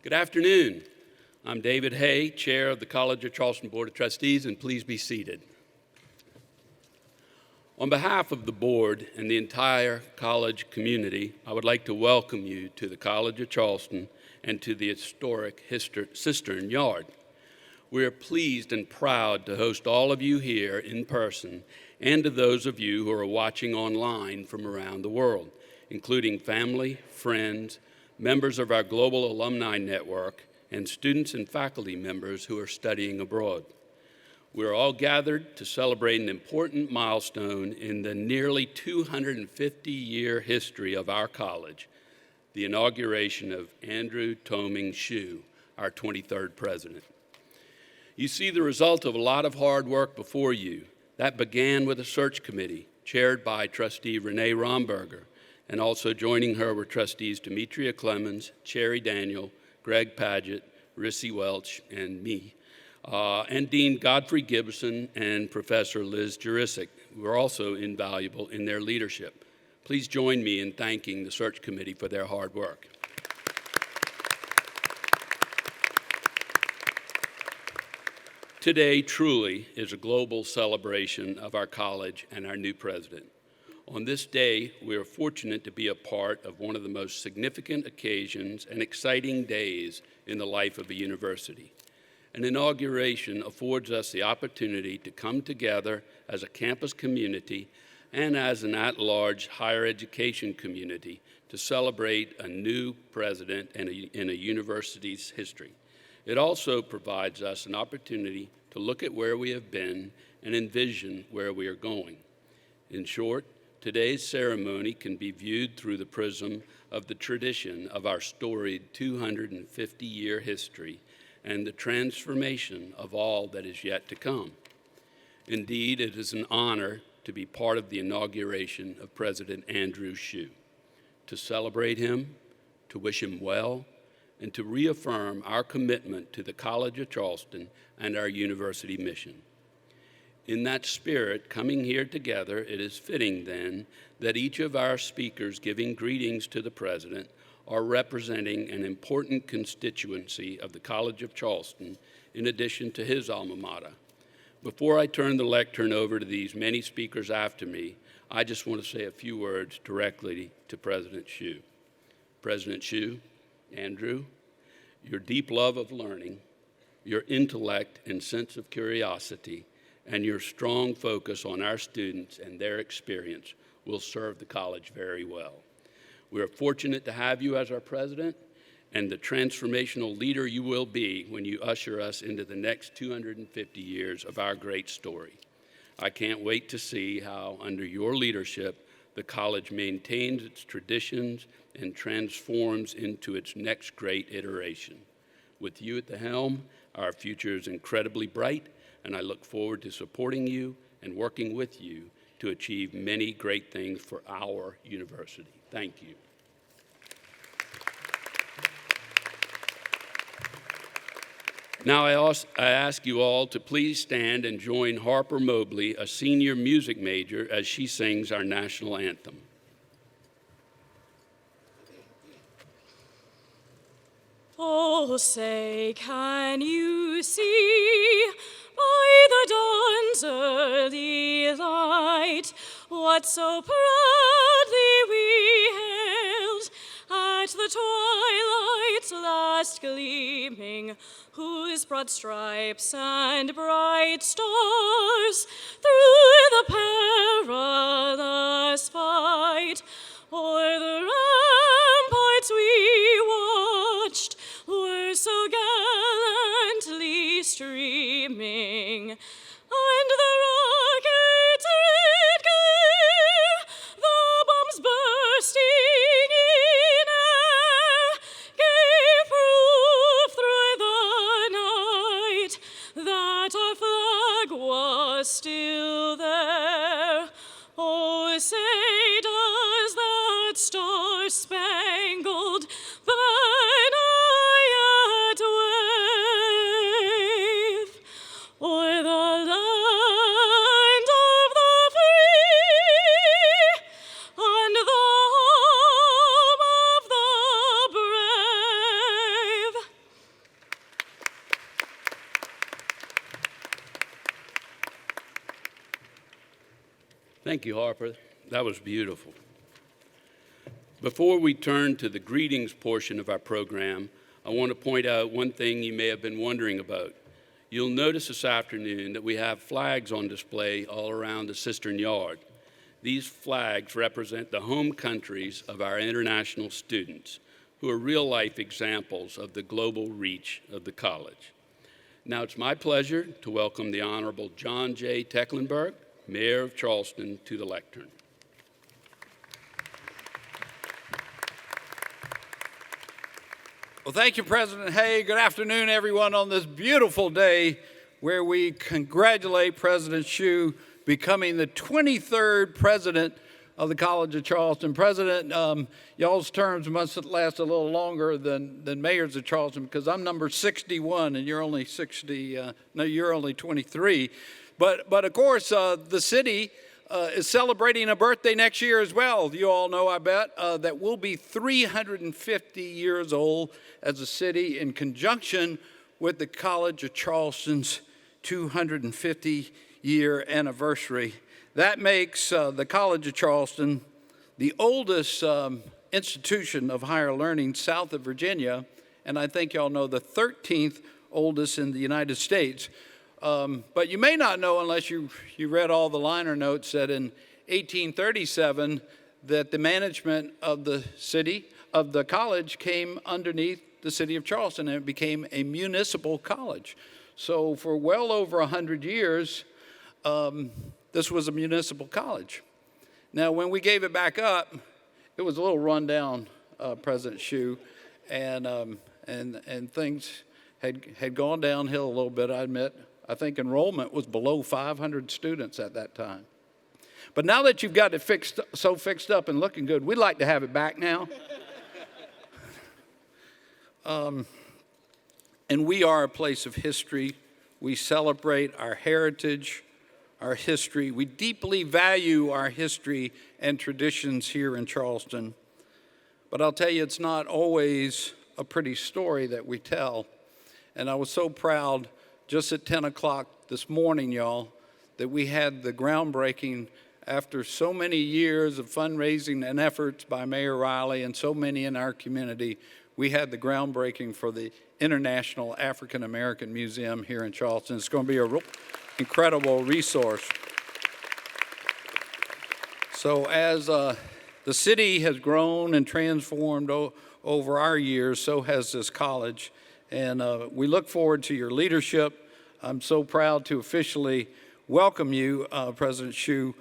Good afternoon. I'm David Hay, Chair of the College of Charleston Board of Trustees, and please be seated. On behalf of the board and the entire college community, I would like to welcome you to the College of Charleston and to the historic Cistern Yard. We are pleased and proud to host all of you here in person and to those of you who are watching online from around the world, including family, friends, members of our global alumni network, and students and faculty members who are studying abroad. We are all gathered to celebrate an important milestone in the nearly 250-year history of our college, the inauguration of Andrew Toming Shue, our 23rd president. You see the result of a lot of hard work before you. That began with a search committee chaired by Trustee Renee Romberger, and also joining her were Trustees Demetria Clemens, Cherry Daniel, Greg Padgett, Rissy Welch, and me, and Dean Godfrey Gibson and Professor Liz Jurisic, who are also invaluable in their leadership. Please join me in thanking the search committee for their hard work. Today truly is a global celebration of our college and our new president. On this day, we are fortunate to be a part of one of the most significant occasions and exciting days in the life of a university. An inauguration affords us the opportunity to come together as a campus community and as an at-large higher education community to celebrate a new president in a university's history. It also provides us an opportunity to look at where we have been and envision where we are going. In short, today's ceremony can be viewed through the prism of the tradition of our storied 250-year history and the transformation of all that is yet to come. Indeed, it is an honor to be part of the inauguration of President Andrew Shue, to celebrate him, to wish him well, and to reaffirm our commitment to the College of Charleston and our university mission. In that spirit, coming here together, it is fitting then that each of our speakers giving greetings to the President are representing an important constituency of the College of Charleston in addition to his alma mater. Before I turn the lectern over to these many speakers after me, I just want to say a few words directly to President Shue. President Shue, Andrew, your deep love of learning, your intellect and sense of curiosity, and your strong focus on our students and their experience will serve the college very well. We are fortunate to have you as our president and the transformational leader you will be when you usher us into the next 250 years of our great story. I can't wait to see how, under your leadership, the college maintains its traditions and transforms into its next great iteration. With you at the helm, our future is incredibly bright, and I look forward to supporting you and working with you to achieve many great things for our university. Thank you. Now I ask you all to please stand and join Harper Mobley, a senior music major, as she sings our national anthem. Oh, say, can you see by the dawn's early light what so proudly we hailed at the twilight's last gleaming, whose broad stripes and bright stars through the perilous fight o'er the ramparts we watched were so gallantly streaming, and the rockets' red glare, the bombs bursting in air, gave proof through the night that our flag was still there. Oh, say, does that star-spangled banner yet wave o'er the land of the free and the home of the brave? Thank you, Harper. That was beautiful. Before we turn to the greetings portion of our program, I want to point out one thing you may have been wondering about. You'll notice this afternoon that we have flags on display all around the cistern yard. These flags represent the home countries of our international students, who are real-life examples of the global reach of the college. Now it's my pleasure to welcome the Honorable John J. Tecklenburg, Mayor of Charleston, to the lectern. Well, thank you, President Hay. Good afternoon, everyone, on this beautiful day where we congratulate President Hsu becoming the 23rd president of the College of Charleston. President, y'all's terms must last a little longer than mayors of Charleston, because I'm number 61 and you're only 23. But of course, the city is celebrating a birthday next year as well. You all know, I bet, that we'll be 350 years old as a city in conjunction with the College of Charleston's 250-year anniversary. That makes the College of Charleston the oldest institution of higher learning south of Virginia, and I think y'all know the 13th oldest in the United States. But you may not know, unless you read all the liner notes, that in 1837 that the management of the city, of the college, came underneath the city of Charleston, and it became a municipal college. So for well over 100 years, this was a municipal college. Now, when we gave it back up, it was a little run down, President Hsu, and things had gone downhill a little bit, I admit. I think enrollment was below 500 students at that time. But now that you've got it fixed up and looking good, we'd like to have it back now. And we are a place of history. We celebrate our heritage, our history. We deeply value our history and traditions here in Charleston. But I'll tell you, it's not always a pretty story that we tell. And I was so proud just at 10 o'clock this morning, y'all, that we had the groundbreaking after so many years of fundraising and efforts by Mayor Riley and so many in our community. We had the groundbreaking for the International African American Museum here in Charleston. It's going to be a real incredible resource. So as the city has grown and transformed over our years, so has this college. And we look forward to your leadership. I'm so proud to officially welcome you, President Hsu,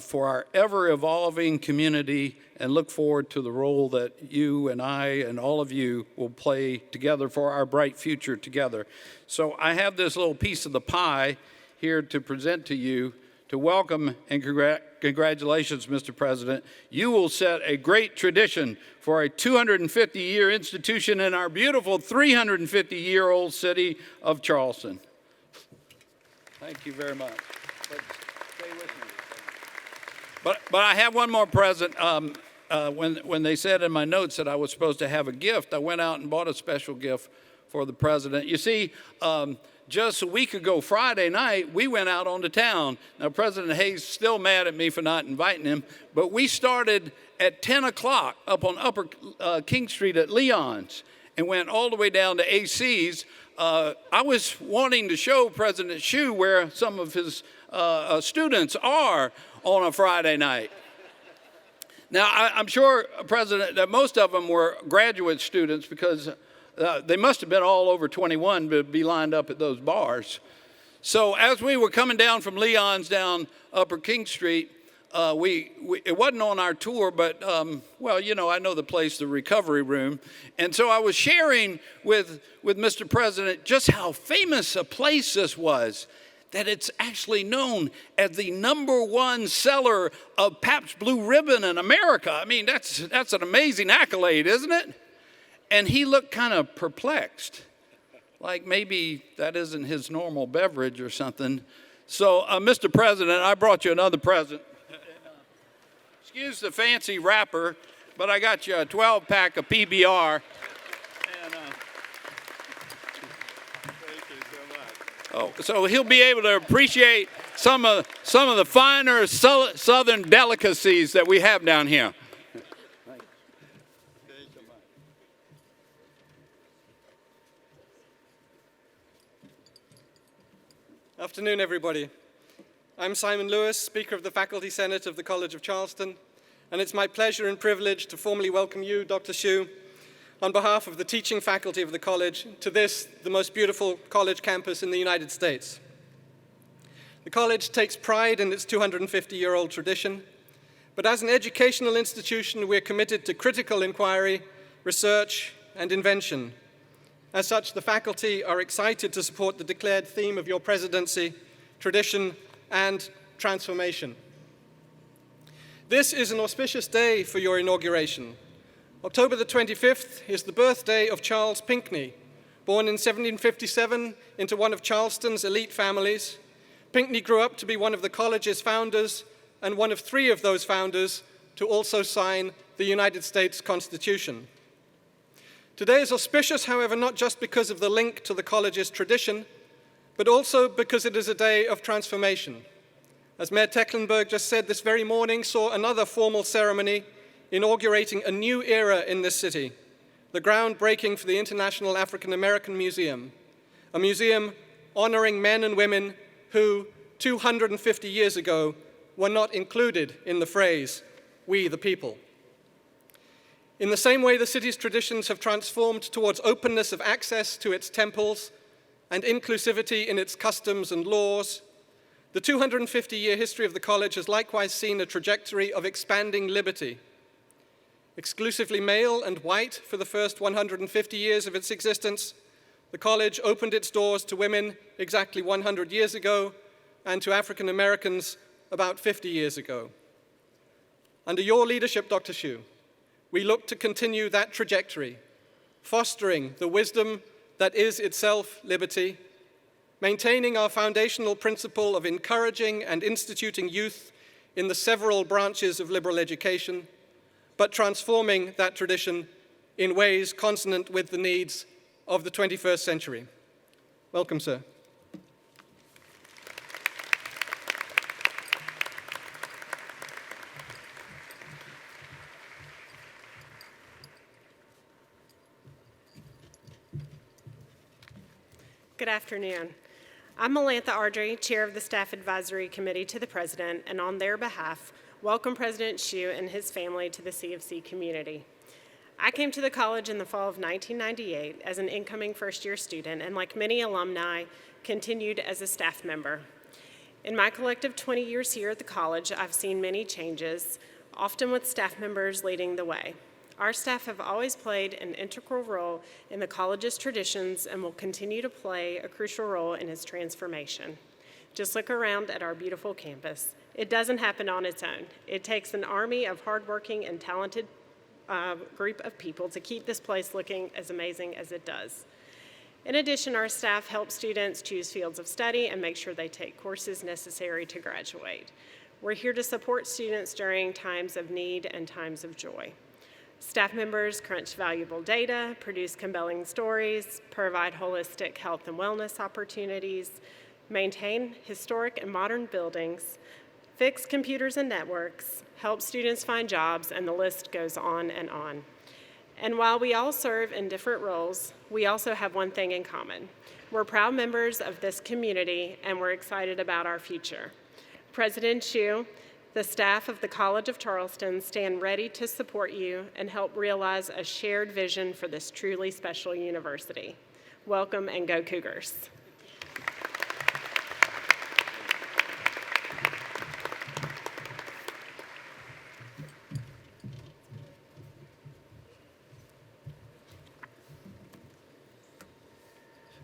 for our ever-evolving community, and look forward to the role that you and I and all of you will play together for our bright future together. So I have this little piece of the pie here to present to you to welcome and congratulations, Mr. President. You will set a great tradition for a 250-year institution in our beautiful 350-year-old city of Charleston. Thank you very much. Stay with me. But I have one more present. When they said in my notes that I was supposed to have a gift, I went out and bought a special gift for the president. You see, just a week ago, Friday night, we went out on the town. Now, President Hayes is still mad at me for not inviting him, but we started at 10 o'clock up on Upper King Street at Leon's and went all the way down to AC's. I was wanting to show President Hsu where some of his students are on a Friday night. Now, I'm sure, President, that most of them were graduate students, because they must have been all over 21 to be lined up at those bars. So as we were coming down from Leon's down Upper King Street, it wasn't on our tour, but, well, you know, I know the place, the recovery room. And so I was sharing with Mr. President just how famous a place this was, that it's actually known as the #1 seller of Pabst Blue Ribbon in America. I mean, that's an amazing accolade, isn't it? And he looked kind of perplexed, like maybe that isn't his normal beverage or something. So, Mr. President, I brought you another present. Excuse the fancy wrapper, but I got you a 12-pack of PBR. And, thank you so much. Oh, so he'll be able to appreciate some of the finer southern delicacies that we have down here. Afternoon, everybody. I'm Simon Lewis, Speaker of the Faculty Senate of the College of Charleston, and it's my pleasure and privilege to formally welcome you, Dr. Hsu, on behalf of the teaching faculty of the college, to this, the most beautiful college campus in the United States. The college takes pride in its 250-year-old tradition, but as an educational institution, we're committed to critical inquiry, research, and invention. As such, the faculty are excited to support the declared theme of your presidency, tradition and transformation. This is an auspicious day for your inauguration. October the 25th is the birthday of Charles Pinckney. Born in 1757 into one of Charleston's elite families, Pinckney grew up to be one of the college's founders and one of 3 of those founders to also sign the United States Constitution. Today is auspicious, however, not just because of the link to the college's tradition, but also because it is a day of transformation. As Mayor Tecklenburg just said, this very morning saw another formal ceremony inaugurating a new era in this city, the groundbreaking for the International African American Museum, a museum honoring men and women who, 250 years ago, were not included in the phrase, "we the people." In the same way the city's traditions have transformed towards openness of access to its temples and inclusivity in its customs and laws, the 250-year history of the college has likewise seen a trajectory of expanding liberty. Exclusively male and white for the first 150 years of its existence, the college opened its doors to women exactly 100 years ago and to African Americans about 50 years ago. Under your leadership, Dr. Hsu, we look to continue that trajectory, fostering the wisdom that is itself liberty, maintaining our foundational principle of encouraging and instituting youth in the several branches of liberal education, but transforming that tradition in ways consonant with the needs of the 21st century. Welcome, sir. Good afternoon. I'm Melantha Ardrey, Chair of the Staff Advisory Committee to the President, and on their behalf, welcome President Hsu and his family to the CFC community. I came to the college in the fall of 1998 as an incoming first-year student, and like many alumni, continued as a staff member. In my collective 20 years here at the college, I've seen many changes, often with staff members leading the way. Our staff have always played an integral role in the college's traditions and will continue to play a crucial role in its transformation. Just look around at our beautiful campus. It doesn't happen on its own. It takes an army of hardworking and talented group of people to keep this place looking as amazing as it does. In addition, our staff helps students choose fields of study and make sure they take courses necessary to graduate. We're here to support students during times of need and times of joy. Staff members crunch valuable data, produce compelling stories, provide holistic health and wellness opportunities, maintain historic and modern buildings, fix computers and networks, help students find jobs, and the list goes on and on. And while we all serve in different roles, we also have one thing in common. We're proud members of this community, and we're excited about our future. President Hsu, the staff of the College of Charleston stand ready to support you and help realize a shared vision for this truly special university. Welcome and go Cougars.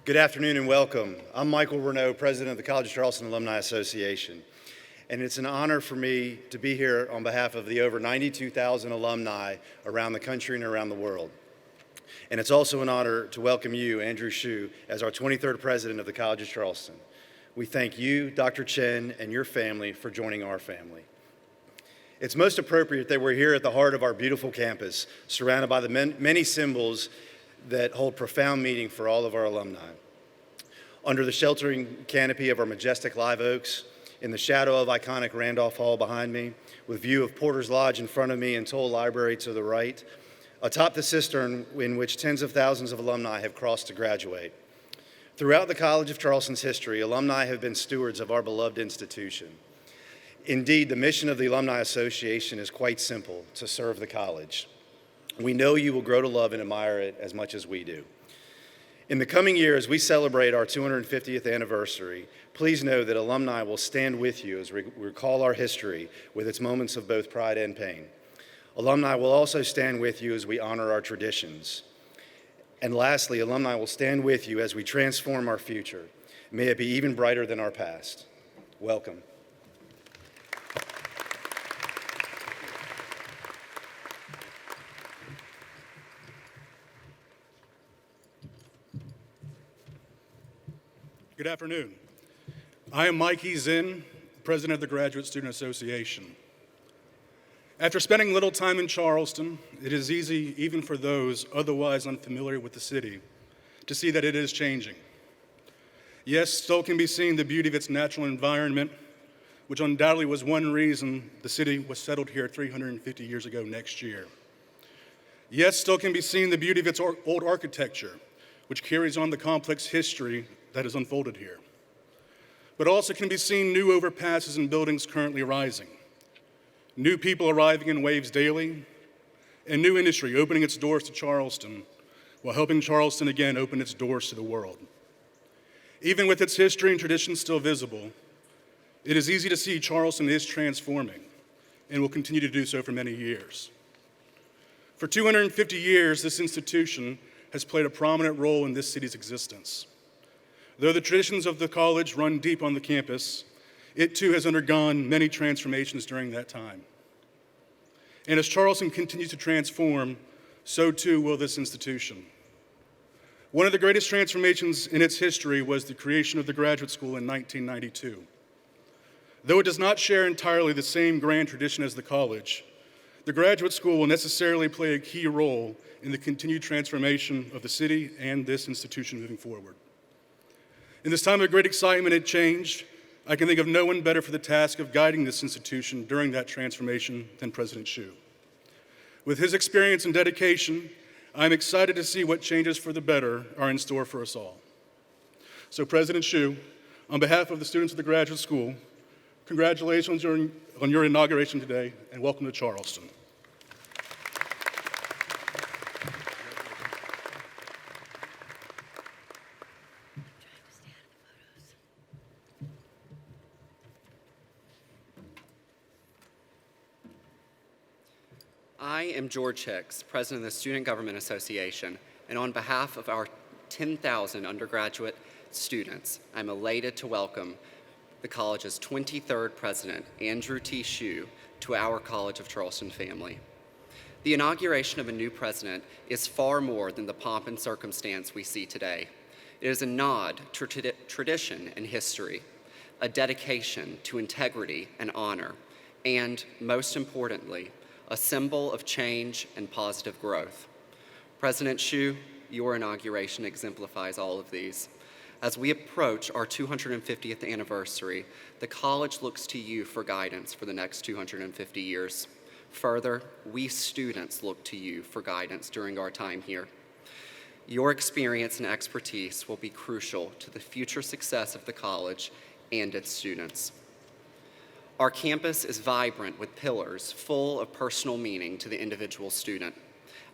Good afternoon and welcome. I'm Michael Renaud, President of the College of Charleston Alumni Association. And it's an honor for me to be here on behalf of the over 92,000 alumni around the country and around the world. And it's also an honor to welcome you, Andrew Hsu, as our 23rd President of the College of Charleston. We thank you, Dr. Chen, and your family for joining our family. It's most appropriate that we're here at the heart of our beautiful campus, surrounded by the many symbols that hold profound meaning for all of our alumni. Under the sheltering canopy of our majestic live oaks, in the shadow of iconic Randolph Hall behind me, with view of Porter's Lodge in front of me and Toll Library to the right, atop the cistern in which tens of thousands of alumni have crossed to graduate. Throughout the College of Charleston's history, alumni have been stewards of our beloved institution. Indeed, the mission of the Alumni Association is quite simple: to serve the college. We know you will grow to love and admire it as much as we do. In the coming year, as we celebrate our 250th anniversary, please know that alumni will stand with you as we recall our history with its moments of both pride and pain. Alumni will also stand with you as we honor our traditions. And lastly, alumni will stand with you as we transform our future. May it be even brighter than our past. Welcome. Good afternoon. I am Mike E. Zinn, President of the Graduate Student Association. After spending little time in Charleston, it is easy, even for those otherwise unfamiliar with the city, to see that it is changing. Yes, still can be seen the beauty of its natural environment, which undoubtedly was one reason the city was settled here 350 years ago next year. Yes, still can be seen the beauty of its old architecture, which carries on the complex history that is unfolded here. But also can be seen new overpasses and buildings currently rising, new people arriving in waves daily, and new industry opening its doors to Charleston while helping Charleston again open its doors to the world. Even with its history and traditions still visible, it is easy to see Charleston is transforming and will continue to do so for many years. For 250 years, this institution has played a prominent role in this city's existence. Though the traditions of the college run deep on the campus, it too has undergone many transformations during that time. And as Charleston continues to transform, so too will this institution. One of the greatest transformations in its history was the creation of the graduate school in 1992. Though it does not share entirely the same grand tradition as the college, the graduate school will necessarily play a key role in the continued transformation of the city and this institution moving forward. In this time of great excitement and change, I can think of no one better for the task of guiding this institution during that transformation than President Hsu. With his experience and dedication, I'm excited to see what changes for the better are in store for us all. So President Hsu, on behalf of the students of the graduate school, congratulations on your inauguration today, and welcome to Charleston. I am George Hicks, President of the Student Government Association, and on behalf of our 10,000 undergraduate students, I'm elated to welcome the college's 23rd president, Andrew T. Hsu, to our College of Charleston family. The inauguration of a new president is far more than the pomp and circumstance we see today. It is a nod to tradition and history, a dedication to integrity and honor, and, most importantly, a symbol of change and positive growth. President Hsu, your inauguration exemplifies all of these. As we approach our 250th anniversary, the college looks to you for guidance for the next 250 years. Further, we students look to you for guidance during our time here. Your experience and expertise will be crucial to the future success of the college and its students. Our campus is vibrant with pillars full of personal meaning to the individual student.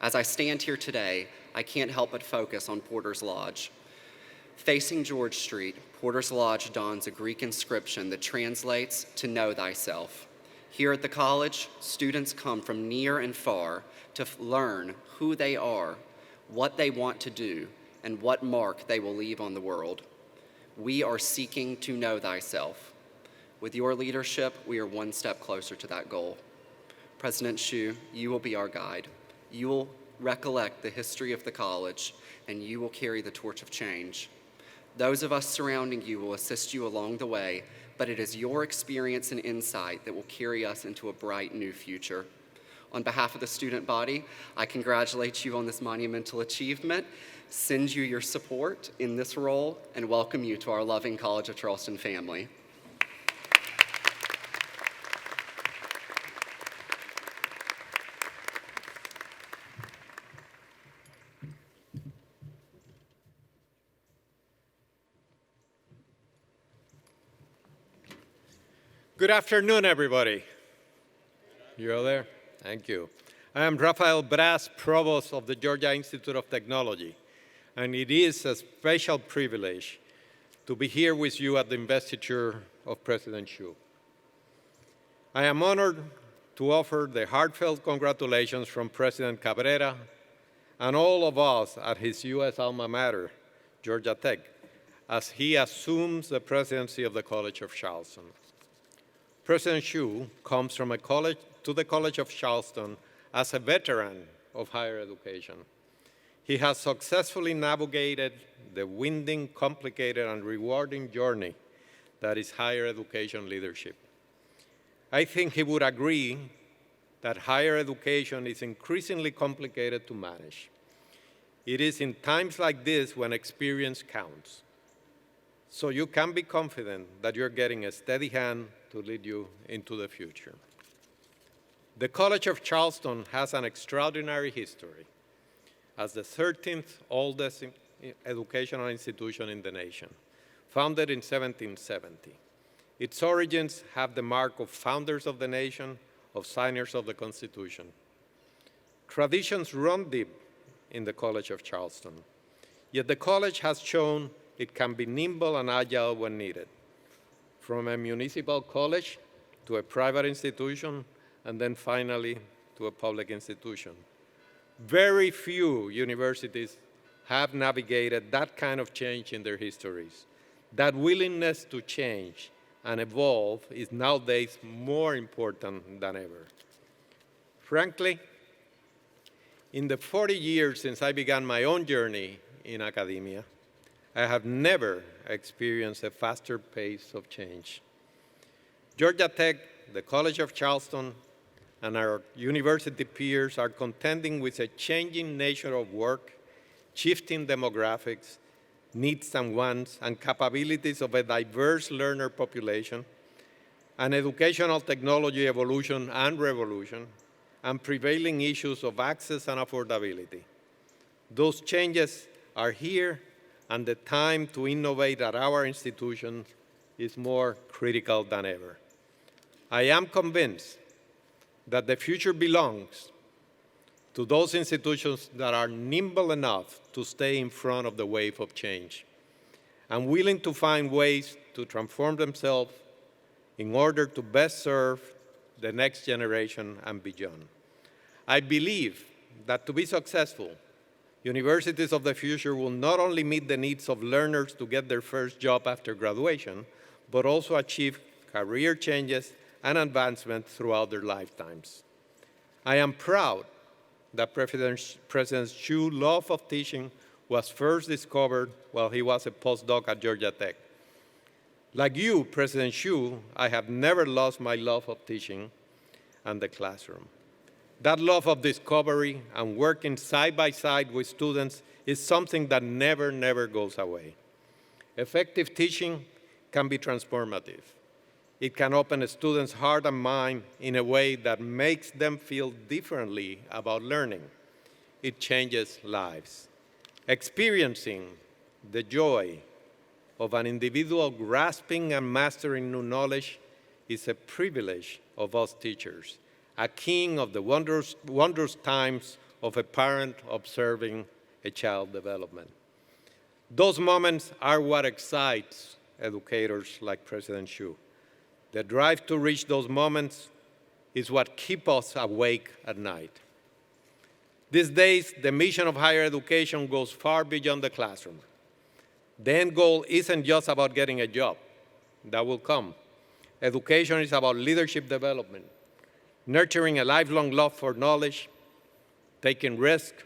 As I stand here today, I can't help but focus on Porter's Lodge. Facing George Street, Porter's Lodge dons a Greek inscription that translates to know thyself. Here at the college, students come from near and far to learn who they are, what they want to do, and what mark they will leave on the world. We are seeking to know thyself. With your leadership, we are one step closer to that goal. President Hsu, you will be our guide. You will recollect the history of the college, and you will carry the torch of change. Those of us surrounding you will assist you along the way, but it is your experience and insight that will carry us into a bright new future. On behalf of the student body, I congratulate you on this monumental achievement, send you your support in this role, and welcome you to our loving College of Charleston family. Good afternoon, everybody. You all there? Thank you. I am Rafael Bras, Provost of the Georgia Institute of Technology, and it is a special privilege to be here with you at the investiture of President Xu. I am honored to offer the heartfelt congratulations from President Cabrera and all of us at his U.S. alma mater, Georgia Tech, as he assumes the presidency of the College of Charleston. President Xu comes from to the College of Charleston as a veteran of higher education. He has successfully navigated the winding, complicated, and rewarding journey that is higher education leadership. I think he would agree that higher education is increasingly complicated to manage. It is in times like this when experience counts. So you can be confident that you're getting a steady hand to lead you into the future. The College of Charleston has an extraordinary history as the 13th oldest educational institution in the nation, founded in 1770. Its origins have the mark of founders of the nation, of signers of the Constitution. Traditions run deep in the College of Charleston, yet the college has shown it can be nimble and agile when needed. From a municipal college to a private institution, and then finally to a public institution. Very few universities have navigated that kind of change in their histories. That willingness to change and evolve is nowadays more important than ever. Frankly, in the 40 years since I began my own journey in academia, I have never experienced a faster pace of change. Georgia Tech, the College of Charleston, and our university peers are contending with a changing nature of work, shifting demographics, needs and wants, and capabilities of a diverse learner population, and educational technology evolution and revolution, and prevailing issues of access and affordability. Those changes are here, and the time to innovate at our institutions is more critical than ever. I am convinced that the future belongs to those institutions that are nimble enough to stay in front of the wave of change and willing to find ways to transform themselves in order to best serve the next generation and beyond. I believe that to be successful, universities of the future will not only meet the needs of learners to get their first job after graduation, but also achieve career changes and advancement throughout their lifetimes. I am proud that President Xu's love of teaching was first discovered while he was a postdoc at Georgia Tech. Like you, President Xu, I have never lost my love of teaching and the classroom. That love of discovery and working side by side with students is something that never goes away. Effective teaching can be transformative. It can open a student's heart and mind in a way that makes them feel differently about learning. It changes lives. Experiencing the joy of an individual grasping and mastering new knowledge is a privilege of us teachers, a king of the wondrous times of a parent observing a child development. Those moments are what excites educators like President Xu. The drive to reach those moments is what keeps us awake at night. These days, the mission of higher education goes far beyond the classroom. The end goal isn't just about getting a job. That will come. Education is about leadership development, nurturing a lifelong love for knowledge, taking risks,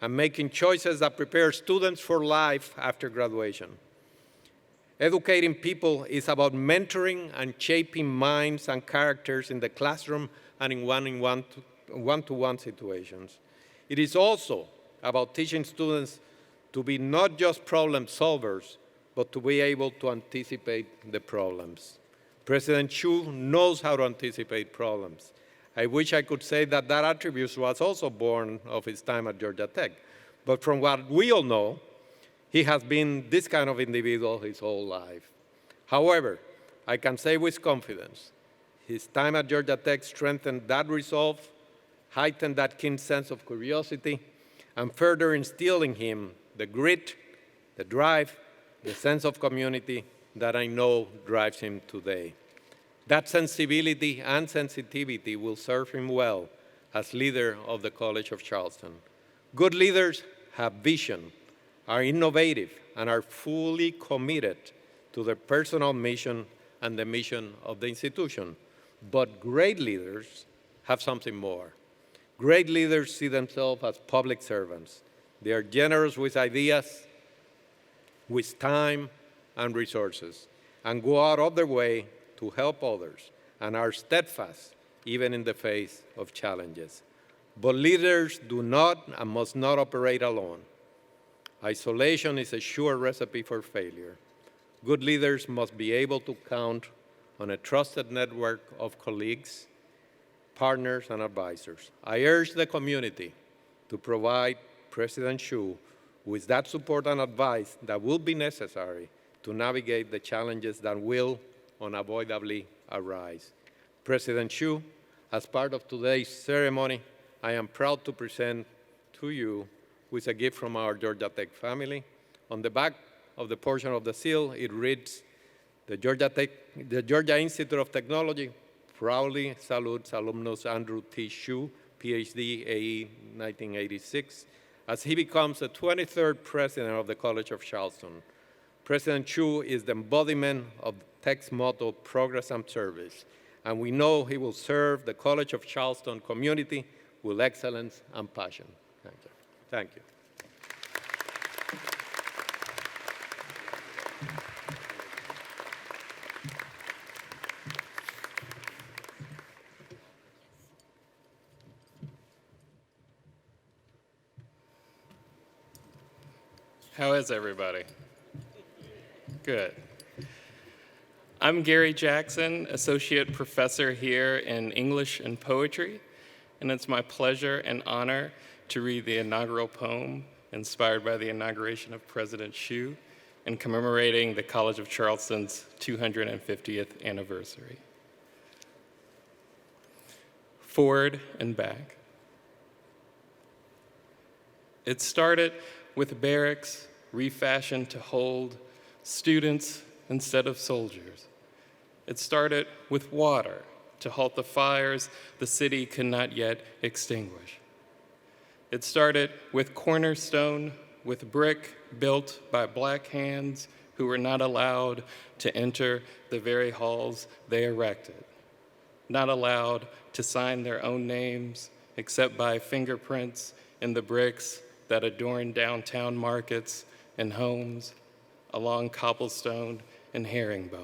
and making choices that prepare students for life after graduation. Educating people is about mentoring and shaping minds and characters in the classroom and in one-to-one situations. It is also about teaching students to be not just problem solvers, but to be able to anticipate the problems. President Xu knows how to anticipate problems. I wish I could say that that attribute was also born of his time at Georgia Tech. But from what we all know, he has been this kind of individual his whole life. However, I can say with confidence His time at Georgia Tech strengthened that resolve, heightened that keen sense of curiosity, and further instilled in him the grit, the drive, the sense of community that I know drives him today. That sensibility and sensitivity will serve him well as leader of the College of Charleston. Good leaders have vision, are innovative, and are fully committed to their personal mission and the mission of the institution. But great leaders have something more. Great leaders see themselves as public servants. They are generous with ideas, with time and resources, and go out of their way to help others, and are steadfast even in the face of challenges. But leaders do not and must not operate alone. Isolation is a sure recipe for failure. Good leaders must be able to count on a trusted network of colleagues, partners, and advisors. I urge the community to provide President Xu with that support and advice that will be necessary to navigate the challenges that will unavoidably arise. President Xu, as part of today's ceremony, I am proud to present to you with a gift from our Georgia Tech family. On the back of the portion of the seal, it reads, the Georgia Institute of Technology proudly salutes alumnus Andrew T. Xu, PhD, AE 1986, as he becomes the 23rd president of the College of Charleston. President Xu is the embodiment of Tech's motto, progress and service, and we know he will serve the College of Charleston community with excellence and passion. Thank you. Thank you. How is everybody? Good. I'm Gary Jackson, Associate Professor here in English and Poetry, and it's my pleasure and honor to read the inaugural poem inspired by the inauguration of President Xu and commemorating the College of Charleston's 250th anniversary. Forward and back. It started with barracks refashioned to hold students instead of soldiers. It started with water to halt the fires the city could not yet extinguish. It started with cornerstone, with brick built by black hands who were not allowed to enter the very halls they erected, not allowed to sign their own names except by fingerprints in the bricks that adorn downtown markets and homes along cobblestone and herringbone.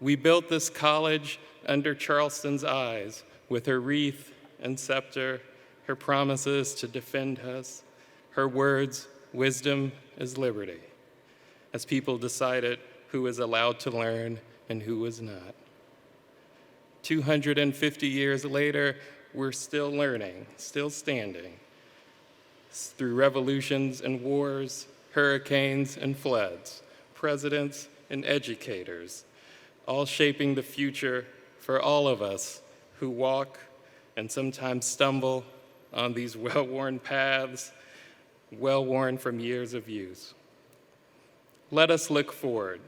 We built this college under Charleston's eyes with her wreath and scepter, her promises to defend us, her words, wisdom is liberty, as people decided who was allowed to learn and who was not. 250 years later, we're still learning, still standing, through revolutions and wars, hurricanes and floods, presidents and educators, all shaping the future for all of us who walk and sometimes stumble on these well-worn paths, well-worn from years of use. Let us look forward.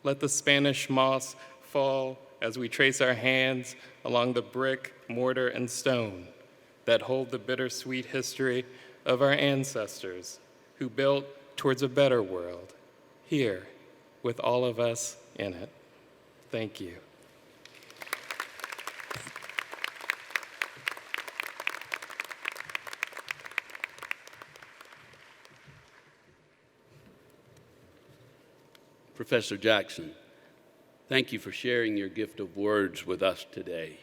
Let the Spanish moss fall as we trace our hands along the brick, mortar, and stone that hold the bittersweet history of our ancestors who built towards a better world, here with all of us in it. Thank you. Professor Jackson, thank you for sharing your gift of words with us today.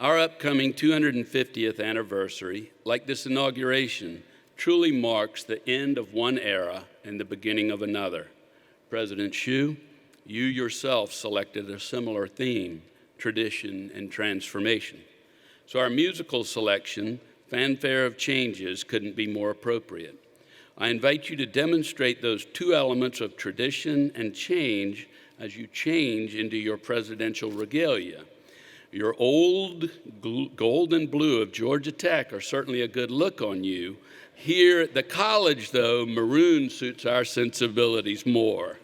Our upcoming 250th anniversary, like this inauguration, truly marks the end of one era and the beginning of another. President Xu, you yourself selected a similar theme, tradition and transformation. So our musical selection, Fanfare of Changes, couldn't be more appropriate. I invite you to demonstrate those two elements of tradition and change as you change into your presidential regalia. Your old gold and blue of Georgia Tech are certainly a good look on you. Here at the college, though, maroon suits our sensibilities more.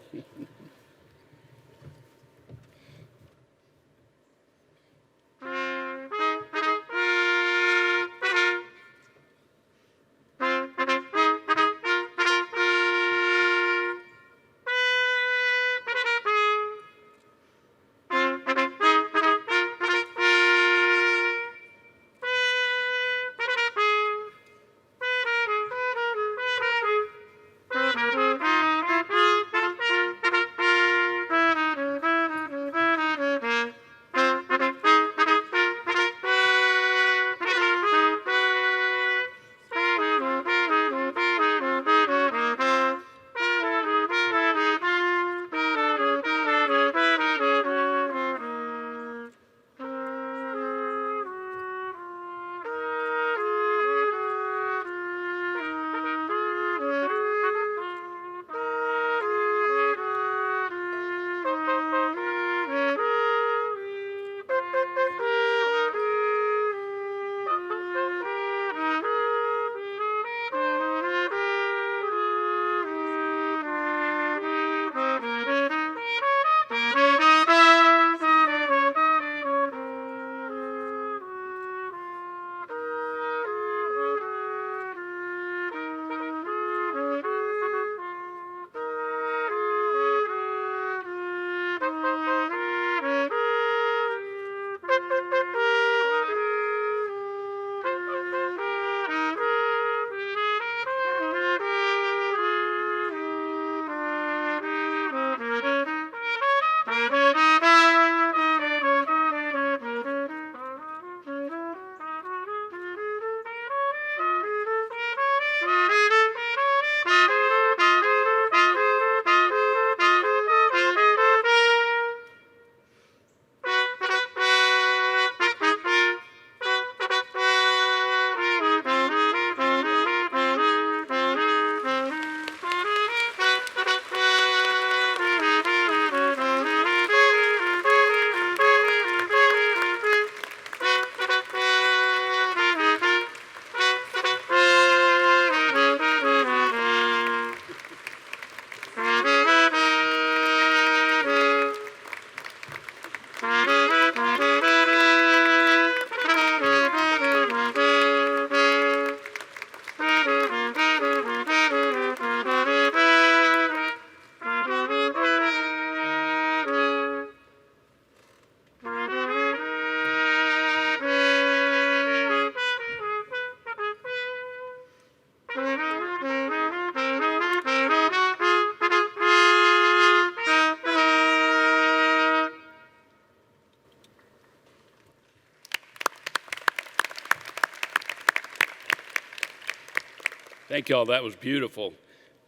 Thank y'all, that was beautiful.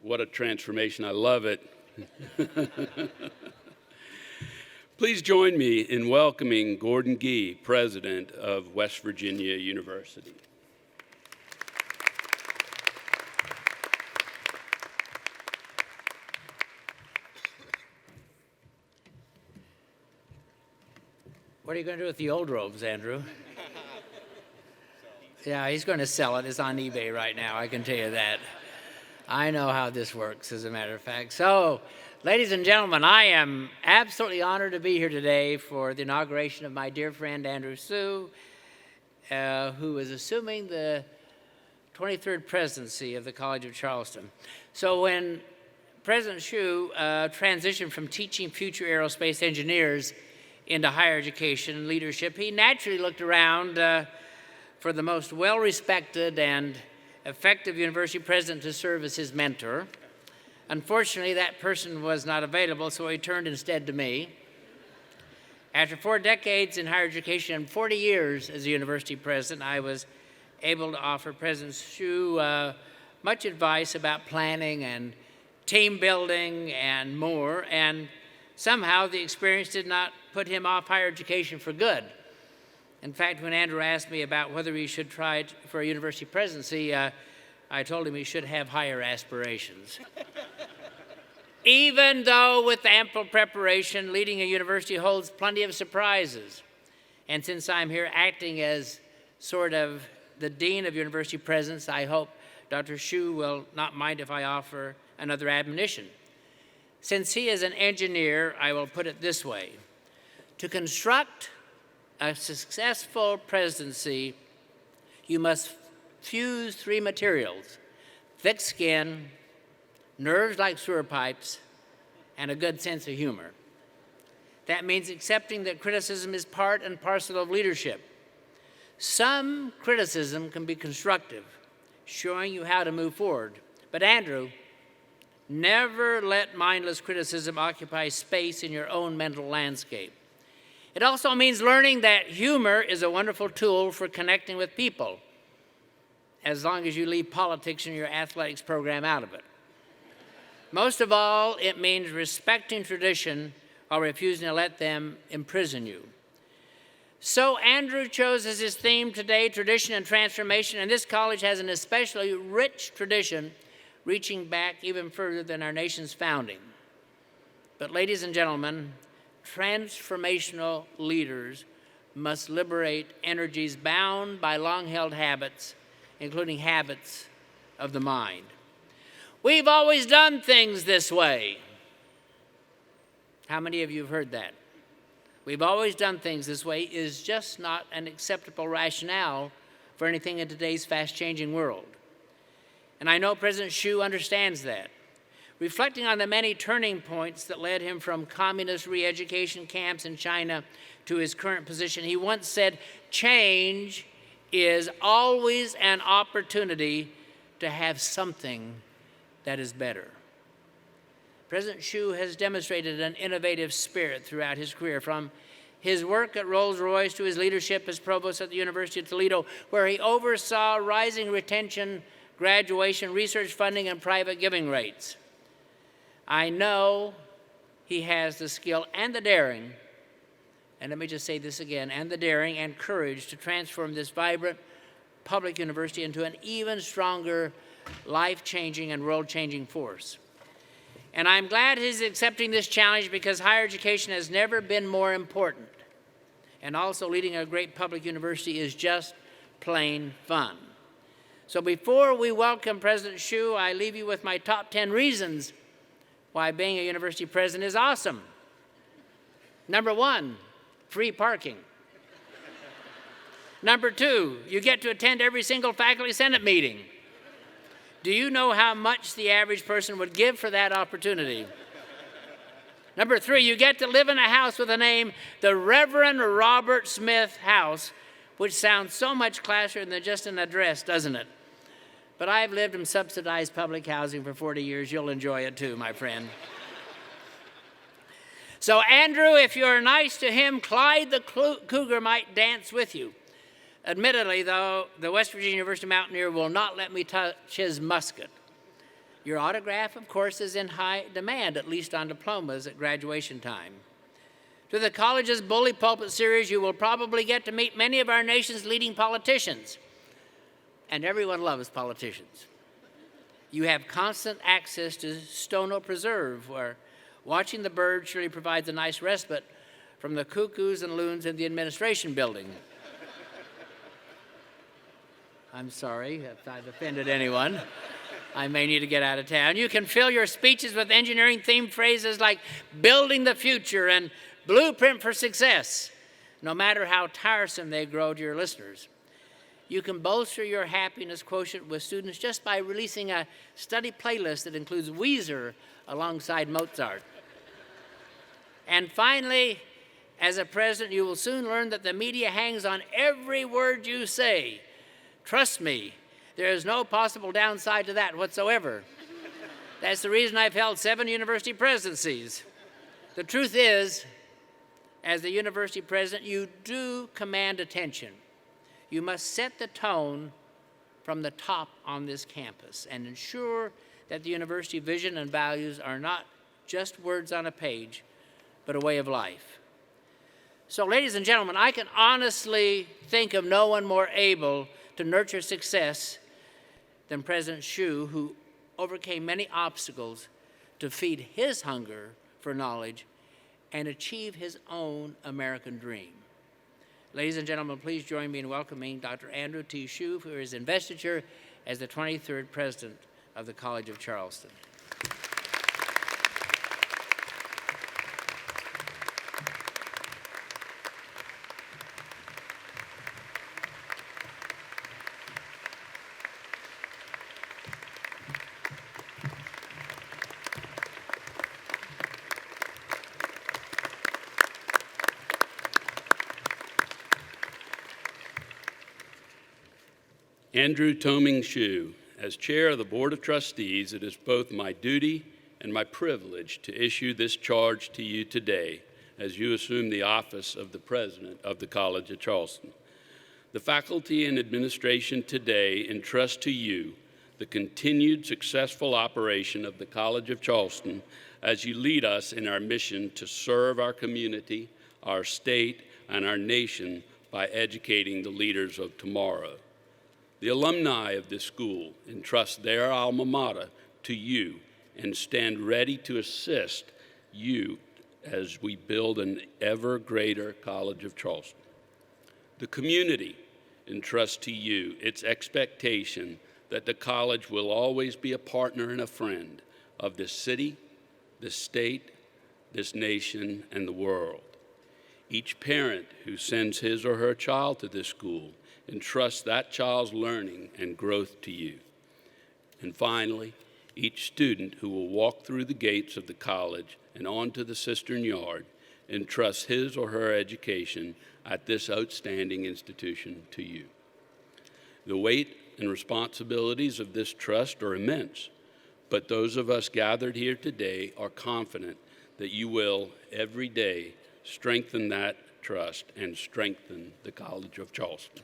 What a transformation, I love it. Please join me in welcoming Gordon Gee, President of West Virginia University. What are you going to do with the old robes, Andrew? Yeah, he's going to sell it. It's on eBay right now, I can tell you that. I know how this works, as a matter of fact. So, ladies and gentlemen, I am absolutely honored to be here today for the inauguration of my dear friend Andrew Sue, who is assuming the 23rd presidency of the College of Charleston. So when President Sue transitioned from teaching future aerospace engineers into higher education and leadership, he naturally looked around for the most well-respected and effective university president to serve as his mentor. Unfortunately, that person was not available, so he turned instead to me. After 4 decades in higher education and 40 years as a university president, I was able to offer President Sue much advice about planning and team building and more, and somehow the experience did not put him off higher education for good. In fact, when Andrew asked me about whether he should try for a university presidency, I told him he should have higher aspirations. Even though with ample preparation, leading a university holds plenty of surprises. And since I'm here acting as sort of the Dean of University Presidents, I hope Dr. Hsu will not mind if I offer another admonition. Since he is an engineer, I will put it this way. To construct a successful presidency, you must fuse three materials: thick skin, nerves like sewer pipes, and a good sense of humor. That means accepting that criticism is part and parcel of leadership. Some criticism can be constructive, showing you how to move forward. But Andrew, never let mindless criticism occupy space in your own mental landscape. It also means learning that humor is a wonderful tool for connecting with people, as long as you leave politics and your athletics program out of it. Most of all, it means respecting tradition while refusing to let them imprison you. So Andrew chose as his theme today tradition and transformation, and this college has an especially rich tradition reaching back even further than our nation's founding. But ladies and gentlemen, transformational leaders must liberate energies bound by long-held habits, including habits of the mind. We've always done things this way. How many of you have heard that? We've always done things this way is just not an acceptable rationale for anything in today's fast-changing world. And I know President Hsu understands that. Reflecting on the many turning points that led him from communist re-education camps in China to his current position, he once said, "Change is always an opportunity to have something that is better." President Hsu has demonstrated an innovative spirit throughout his career, from his work at Rolls-Royce to his leadership as provost at the University of Toledo, where he oversaw rising retention, graduation, research funding, and private giving rates. I know he has the skill and the daring, and let me just say this again, and the daring and courage to transform this vibrant public university into an even stronger, life-changing and world-changing force. And I'm glad he's accepting this challenge, because higher education has never been more important. And also, leading a great public university is just plain fun. So before we welcome President Hsu, I leave you with my top 10 reasons why being a university president is awesome. Number 1, free parking. Number 2, you get to attend every single faculty senate meeting. Do you know how much the average person would give for that opportunity? Number 3, you get to live in a house with a name, the Reverend Robert Smith House, which sounds so much classier than just an address, doesn't it? But I've lived in subsidized public housing for 40 years. You'll enjoy it too, my friend. So Andrew, if you're nice to him, Clyde the Cougar might dance with you. Admittedly, though, the West Virginia University Mountaineer will not let me touch his musket. Your autograph, of course, is in high demand, at least on diplomas at graduation time. Through the college's Bully Pulpit series, you will probably get to meet many of our nation's leading politicians. And everyone loves politicians. You have constant access to Stono Preserve, where watching the birds surely provides a nice respite from the cuckoos and loons in the administration building. I'm sorry if I've offended anyone. I may need to get out of town. You can fill your speeches with engineering-themed phrases like building the future and blueprint for success, no matter how tiresome they grow to your listeners. You can bolster your happiness quotient with students just by releasing a study playlist that includes Weezer alongside Mozart. And finally, as a president, you will soon learn that the media hangs on every word you say. Trust me, there is no possible downside to that whatsoever. That's the reason I've held 7 university presidencies. The truth is, as the university president, you do command attention. You must set the tone from the top on this campus and ensure that the university vision and values are not just words on a page, but a way of life. So, ladies and gentlemen, I can honestly think of no one more able to nurture success than President Hsu, who overcame many obstacles to feed his hunger for knowledge and achieve his own American dream. Ladies and gentlemen, please join me in welcoming Dr. Andrew T. Shue for his investiture as the 23rd President of the College of Charleston. Andrew Toming Shue, as chair of the Board of Trustees, it is both my duty and my privilege to issue this charge to you today as you assume the office of the President of the College of Charleston. The faculty and administration today entrust to you the continued successful operation of the College of Charleston as you lead us in our mission to serve our community, our state, and our nation by educating the leaders of tomorrow. The alumni of this school entrust their alma mater to you and stand ready to assist you as we build an ever greater College of Charleston. The community entrusts to you its expectation that the college will always be a partner and a friend of this city, this state, this nation, and the world. Each parent who sends his or her child to this school entrusts that child's learning and growth to you. And finally, each student who will walk through the gates of the college and onto the cistern yard entrusts his or her education at this outstanding institution to you. The weight and responsibilities of this trust are immense, but those of us gathered here today are confident that you will every day strengthen that trust and strengthen the College of Charleston.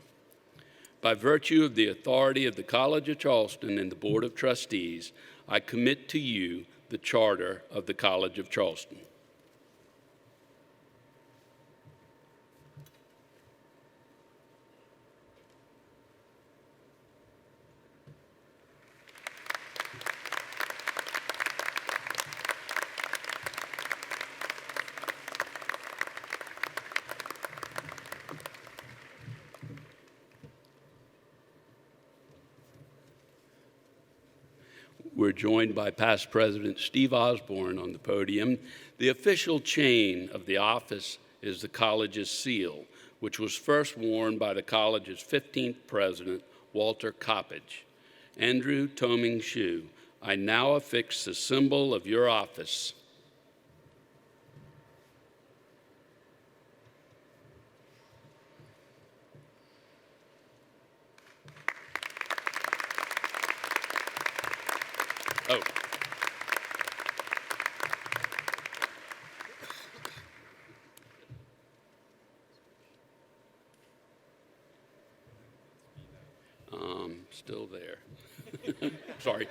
By virtue of the authority of the College of Charleston and the Board of Trustees, I commit to you the Charter of the College of Charleston. We're joined by past President Steve Osborne on the podium. The official chain of the office is the college's seal, which was first worn by the college's 15th president, Walter Coppedge. Andrew Toming Shue, I now affix the symbol of your office. Oh. Still there. Sorry.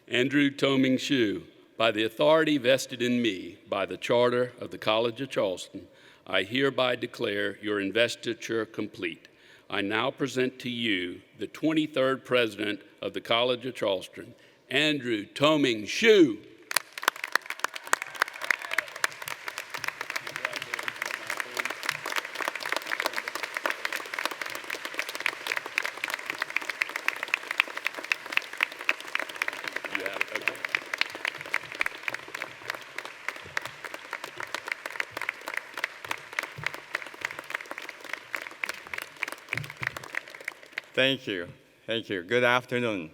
Andrew Toming Shue, by the authority vested in me by the Charter of the College of Charleston, I hereby declare your investiture complete. I now present to you the 23rd President of the College of Charleston, Andrew Toming Shue. Thank you. Thank you. Good afternoon.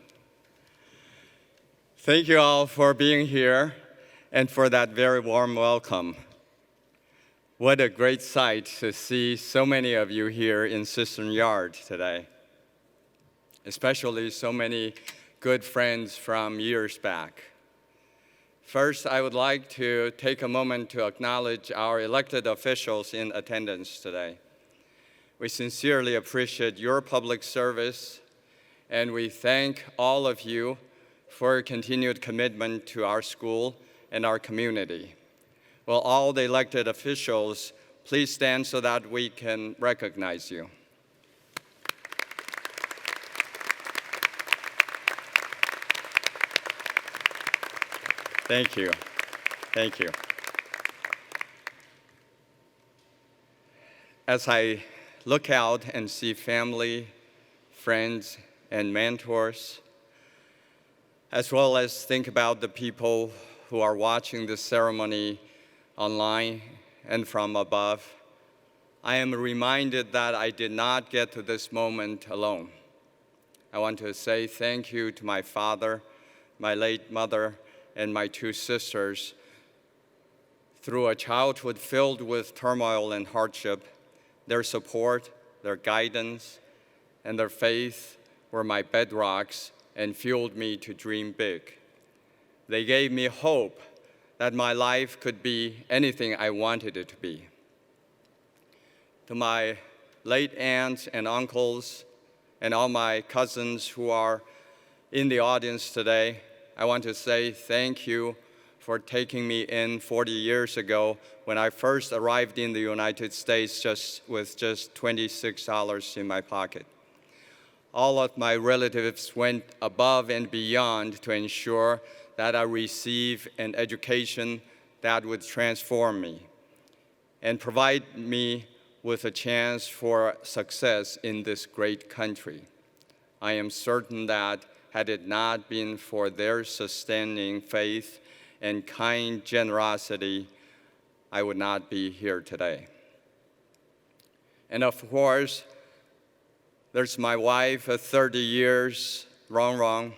Thank you all for being here and for that very warm welcome. What a great sight to see so many of you here in Cistern Yard today, especially so many good friends from years back. First, I would like to take a moment to acknowledge our elected officials in attendance today. We sincerely appreciate your public service, and we thank all of you for your continued commitment to our school and our community. Will all the elected officials please stand so that we can recognize you? Thank you. Thank you. As I look out and see family, friends, and mentors, as well as think about the people who are watching this ceremony online and from above, I am reminded that I did not get to this moment alone. I want to say thank you to my father, my late mother, and my two sisters. Through a childhood filled with turmoil and hardship, their support, their guidance, and their faith were my bedrocks and fueled me to dream big. They gave me hope that my life could be anything I wanted it to be. To my late aunts and uncles and all my cousins who are in the audience today, I want to say thank you for taking me in 40 years ago when I first arrived in the United States with just $26 in my pocket. All of my relatives went above and beyond to ensure that I receive an education that would transform me and provide me with a chance for success in this great country. I am certain that had it not been for their sustaining faith and kind generosity, I would not be here today. And of course, there's my wife of 30 years, Rong.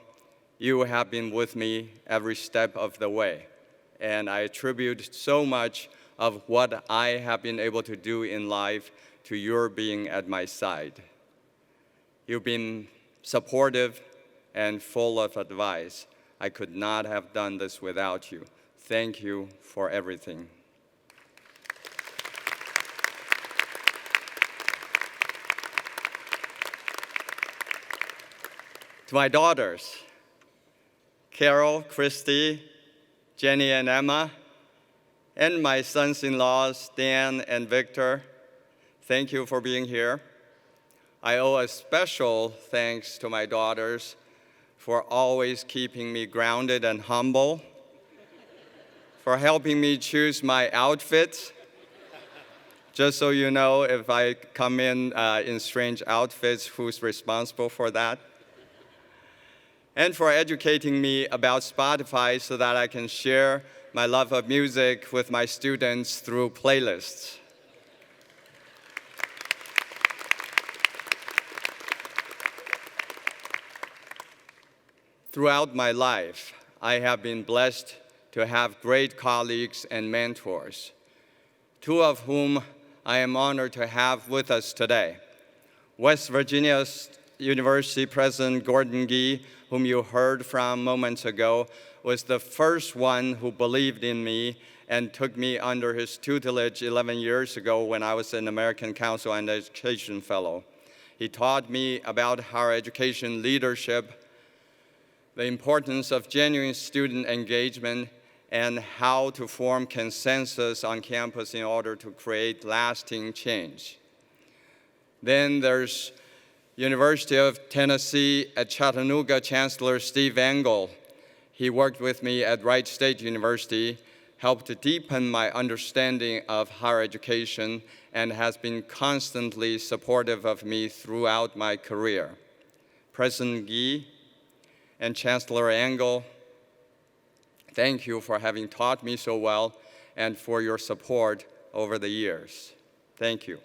You have been with me every step of the way. And I attribute so much of what I have been able to do in life to your being at my side. You've been supportive and full of advice. I could not have done this without you. Thank you for everything. To my daughters, Carol, Christy, Jenny, and Emma, and my sons-in-laws, Dan and Victor, thank you for being here. I owe a special thanks to my daughters for always keeping me grounded and humble, for helping me choose my outfits. Just so you know, if I come in strange outfits, who's responsible for that? And for educating me about Spotify so that I can share my love of music with my students through playlists. Throughout my life, I have been blessed to have great colleagues and mentors, two of whom I am honored to have with us today. West Virginia University President Gordon Gee, whom you heard from moments ago, was the first one who believed in me and took me under his tutelage 11 years ago when I was an American Council on Education Fellow. He taught me about higher education leadership, the importance of genuine student engagement, and how to form consensus on campus in order to create lasting change. Then there's University of Tennessee at Chattanooga Chancellor Steve Engel. He worked with me at Wright State University, helped to deepen my understanding of higher education, and has been constantly supportive of me throughout my career. President Gee and Chancellor Engel, thank you for having taught me so well and for your support over the years. Thank you.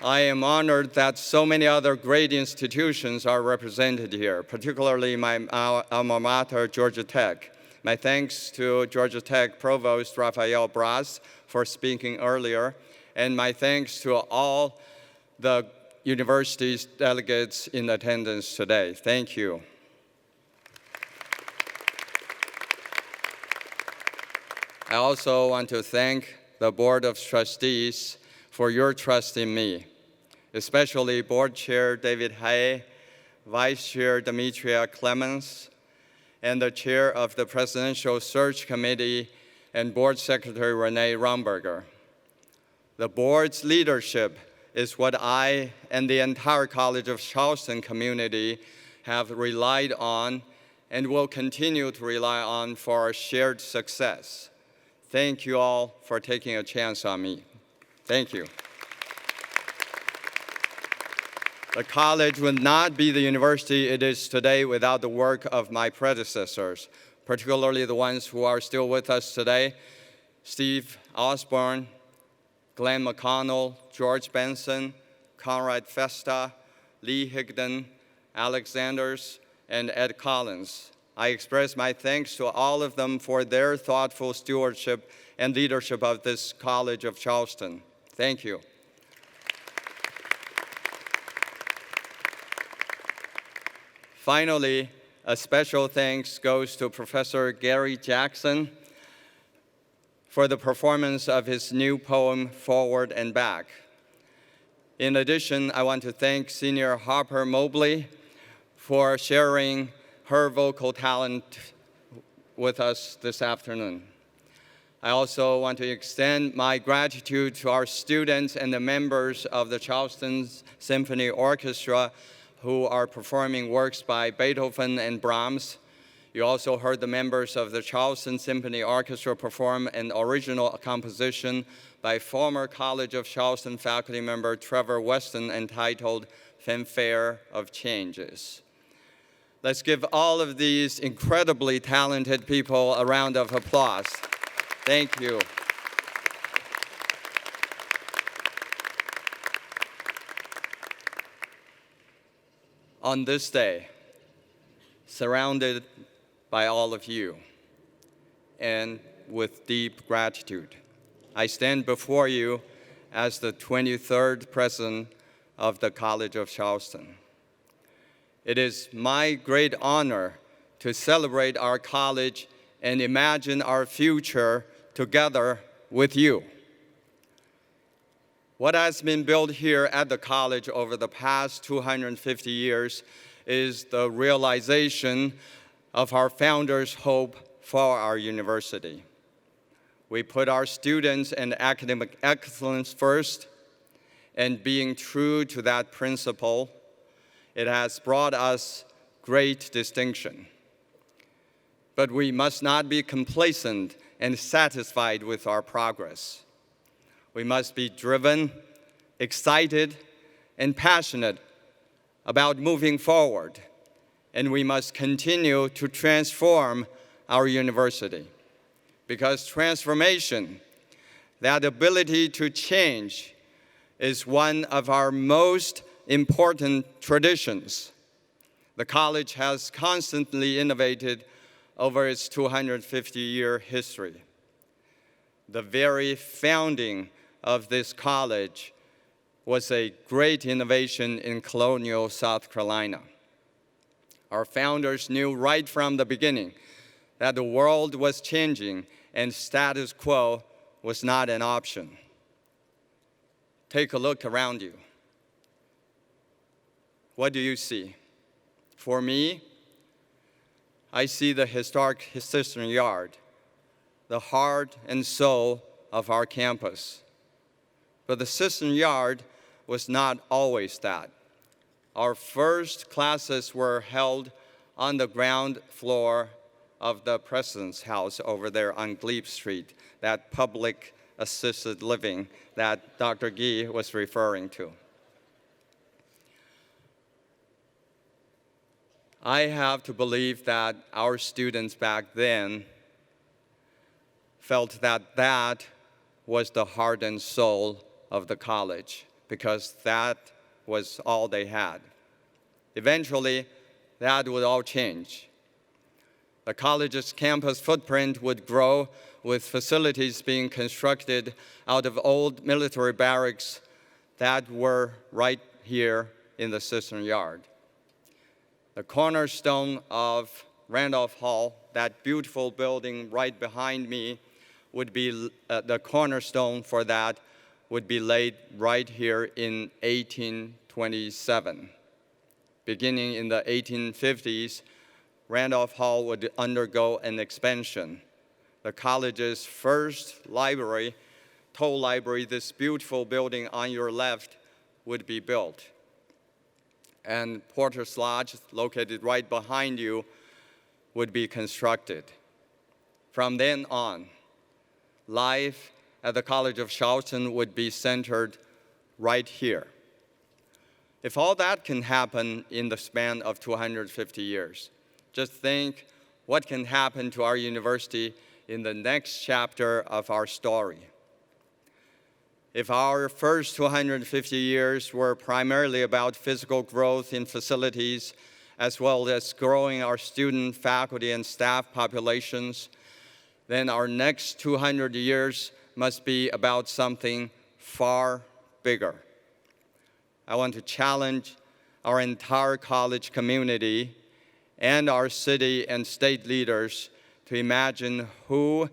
I am honored that so many other great institutions are represented here, particularly my alma mater, Georgia Tech. My thanks to Georgia Tech Provost Rafael Bras for speaking earlier, and my thanks to all the university's delegates in attendance today. Thank you. I also want to thank the Board of Trustees for your trust in me, especially Board Chair David Hay, Vice Chair Demetria Clemens, and the Chair of the Presidential Search Committee and Board Secretary Renee Romberger. The Board's leadership is what I and the entire College of Charleston community have relied on and will continue to rely on for our shared success. Thank you all for taking a chance on me. Thank you. The college would not be the university it is today without the work of my predecessors, particularly the ones who are still with us today: Steve Osborne, Glenn McConnell, George Benson, Conrad Festa, Lee Higdon, Alexanders, and Ed Collins. I express my thanks to all of them for their thoughtful stewardship and leadership of this College of Charleston. Thank you. Finally, a special thanks goes to Professor Gary Jackson for the performance of his new poem, Forward and Back. In addition, I want to thank Senior Harper Mobley for sharing her vocal talent with us this afternoon. I also want to extend my gratitude to our students and the members of the Charleston Symphony Orchestra who are performing works by Beethoven and Brahms. You also heard the members of the Charleston Symphony Orchestra perform an original composition by former College of Charleston faculty member Trevor Weston entitled Fanfare of Changes. Let's give all of these incredibly talented people a round of applause. Thank you. On this day, surrounded by all of you, and with deep gratitude, I stand before you as the 23rd president of the College of Charleston. It is my great honor to celebrate our college and imagine our future together with you. What has been built here at the college over the past 250 years is the realization of our founders' hope for our university. We put our students and academic excellence first, and being true to that principle, it has brought us great distinction. But we must not be complacent and satisfied with our progress. We must be driven, excited, and passionate about moving forward, and we must continue to transform our university. Because transformation, that ability to change, is one of our most important traditions. The college has constantly innovated over its 250-year history. The very founding of this college was a great innovation in colonial South Carolina. Our founders knew right from the beginning that the world was changing and status quo was not an option. Take a look around you. What do you see? For me, I see the historic Cistern Yard, the heart and soul of our campus. But the Cistern Yard was not always that. Our first classes were held on the ground floor of the President's House over there on Glebe Street, that public assisted living that Dr. Gee was referring to. I have to believe that our students back then felt that that was the heart and soul of the college, because that was all they had. Eventually, that would all change. The college's campus footprint would grow, with facilities being constructed out of old military barracks that were right here in the Cistern Yard. The cornerstone of Randolph Hall, that beautiful building right behind me, would be the cornerstone for that would be laid right here in 1827. Beginning in the 1850s, Randolph Hall would undergo an expansion. The college's first library, Toll Library, this beautiful building on your left, would be built. And Porter's Lodge, located right behind you, would be constructed. From then on, life at the College of Charleston would be centered right here. If all that can happen in the span of 250 years, just think what can happen to our university in the next chapter of our story. If our first 250 years were primarily about physical growth in facilities, as well as growing our student, faculty, and staff populations, then our next 200 years must be about something far bigger. I want to challenge our entire college community and our city and state leaders to imagine who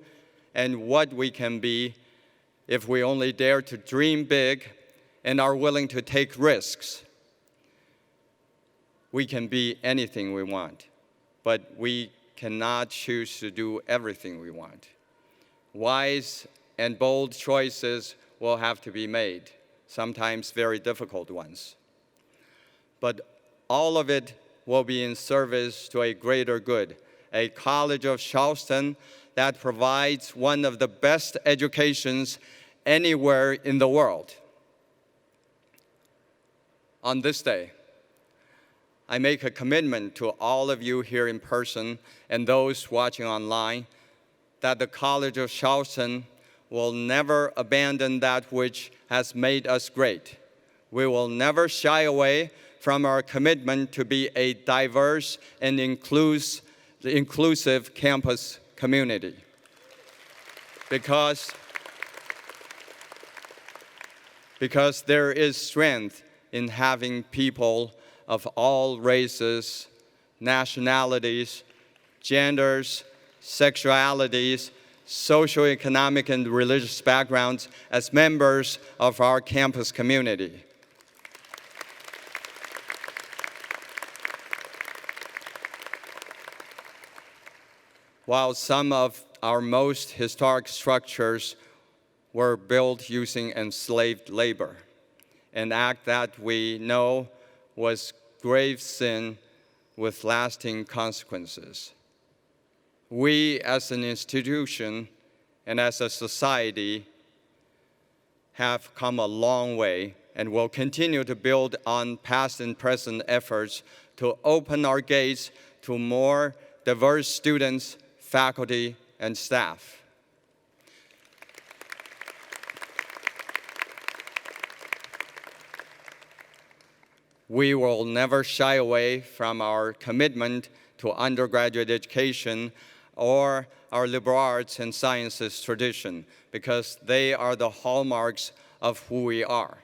and what we can be if we only dare to dream big and are willing to take risks. We can be anything we want, but we cannot choose to do everything we want. Wise and bold choices will have to be made, sometimes very difficult ones. But all of it will be in service to a greater good, a College of Charleston that provides one of the best educations anywhere in the world. On this day, I make a commitment to all of you here in person and those watching online that the College of Charleston will never abandon that which has made us great. We will never shy away from our commitment to be a diverse and inclusive campus community. Because there is strength in having people of all races, nationalities, genders, sexualities, socioeconomic and religious backgrounds as members of our campus community. While some of our most historic structures were built using enslaved labor, an act that we know was grave sin with lasting consequences. We as an institution and as a society have come a long way and will continue to build on past and present efforts to open our gates to more diverse students, faculty, and staff. We will never shy away from our commitment to undergraduate education or our liberal arts and sciences tradition, because they are the hallmarks of who we are.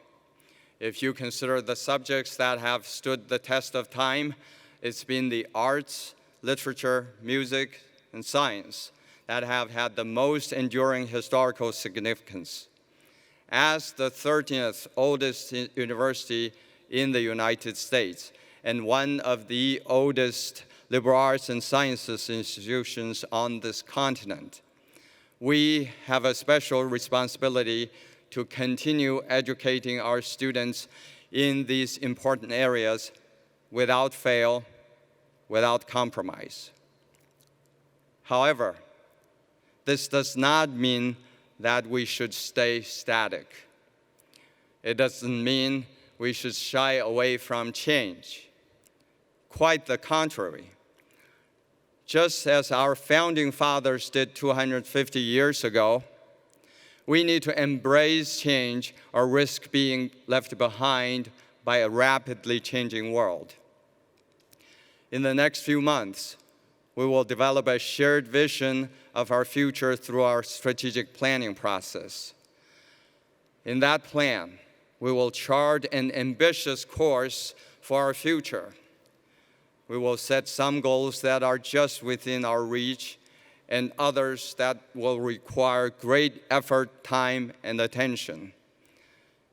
If you consider the subjects that have stood the test of time, it's been the arts, literature, music, and science that have had the most enduring historical significance. As the 13th oldest university in the United States and one of the oldest liberal arts and sciences institutions on this continent, we have a special responsibility to continue educating our students in these important areas without fail, without compromise. However, this does not mean that we should stay static. It doesn't mean we should shy away from change. Quite the contrary. Just as our founding fathers did 250 years ago, we need to embrace change or risk being left behind by a rapidly changing world. In the next few months, we will develop a shared vision of our future through our strategic planning process. In that plan, we will chart an ambitious course for our future. We will set some goals that are just within our reach and others that will require great effort, time, and attention.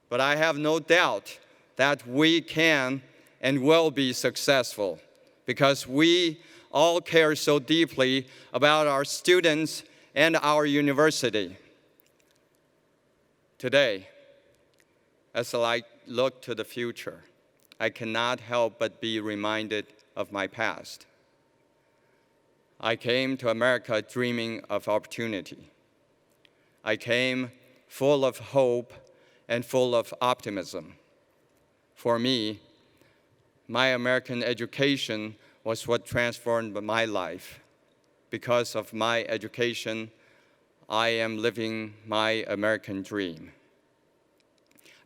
But I have no doubt that we can and will be successful because we all care so deeply about our students and our university. Today, as I look to the future, I cannot help but be reminded of my past. I came to America dreaming of opportunity. I came full of hope and full of optimism. For me, my American education was what transformed my life. Because of my education, I am living my American dream.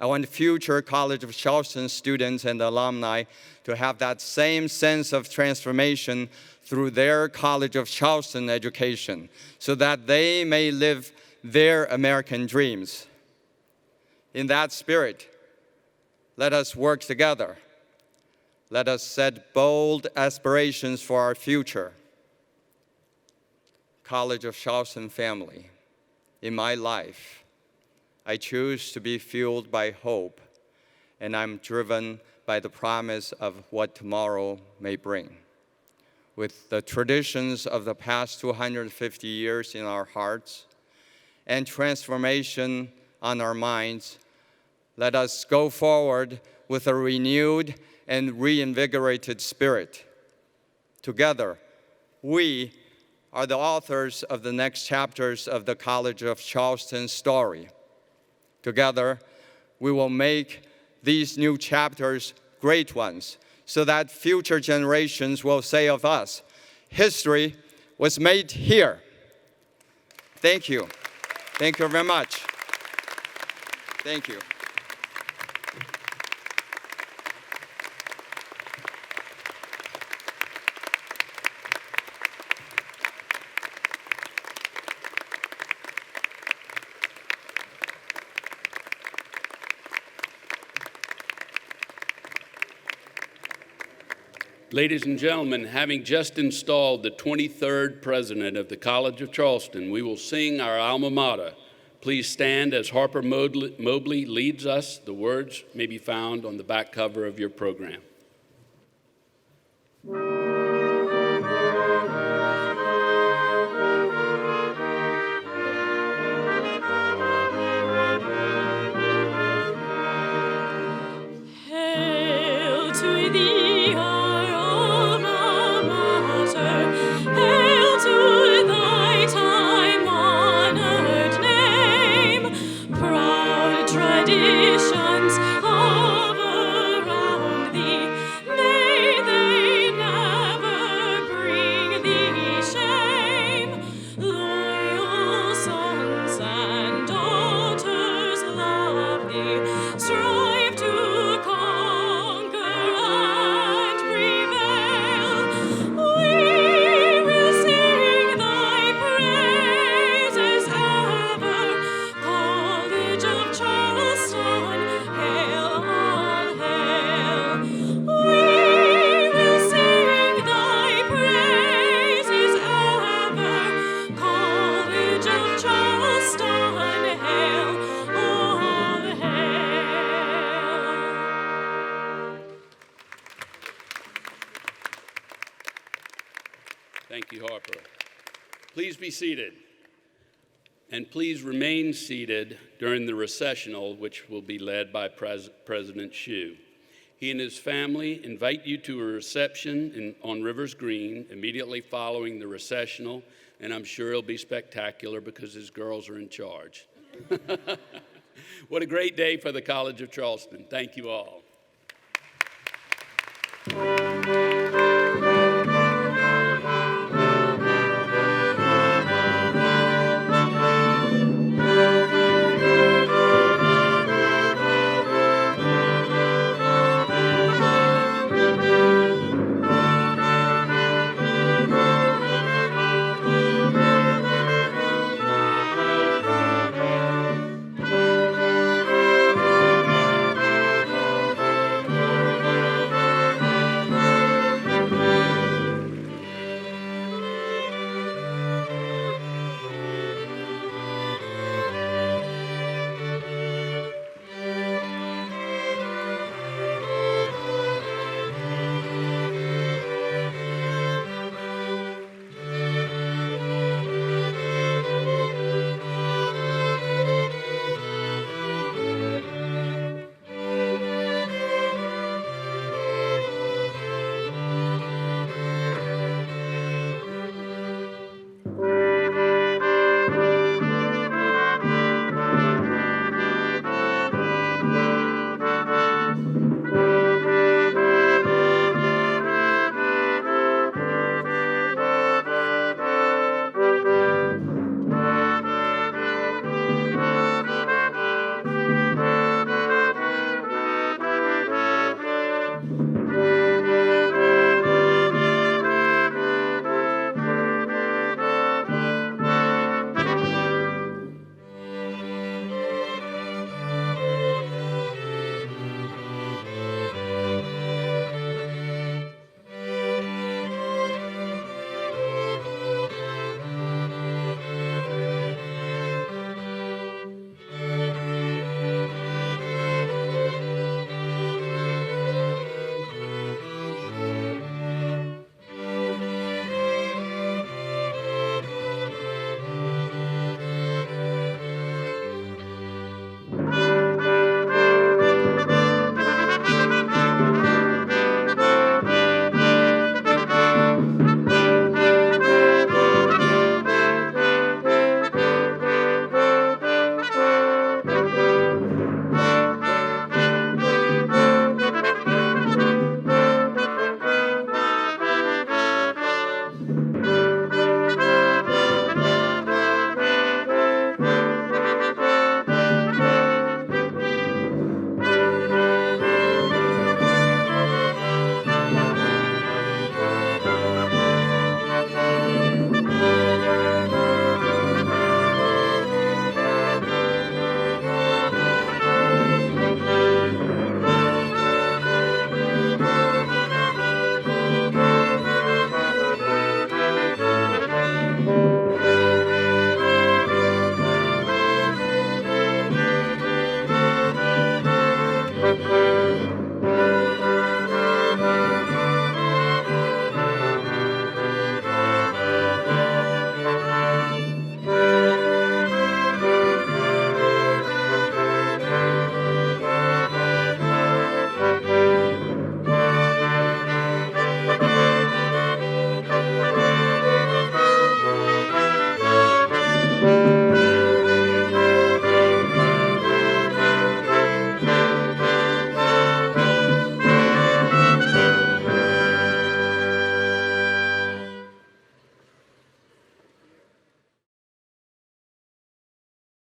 I want future College of Charleston students and alumni to have that same sense of transformation through their College of Charleston education, so that they may live their American dreams. In that spirit, let us work together. Let us set bold aspirations for our future. College of Charleston family, in my life, I choose to be fueled by hope, and I'm driven by the promise of what tomorrow may bring. With the traditions of the past 250 years in our hearts and transformation on our minds, let us go forward with a renewed and reinvigorated spirit. Together, we are the authors of the next chapters of the College of Charleston story. Together, we will make these new chapters great ones, so that future generations will say of us, history was made here. Thank you. Thank you very much. Thank you. Ladies and gentlemen, having just installed the 23rd president of the College of Charleston, we will sing our alma mater. Please stand as Harper Mobley leads us. The words may be found on the back cover of your program. Hail to thee, our alma mater. Hail to thy time-honored name. Proud traditions of around thee, may they never bring thee shame. Loyal sons and daughters love thee. Strive to conquer and prevail. We will sing thy praises ever. College of Charleston, hail, all hail. We will sing thy praises ever. College of Charleston, hail, all hail. Thank you, Harper. Please be seated. And please remain seated during the recessional, which will be led by President Hsu. He and his family invite you to a reception on Rivers Green immediately following the recessional, and I'm sure it'll be spectacular because his girls are in charge. What a great day for the College of Charleston. Thank you all.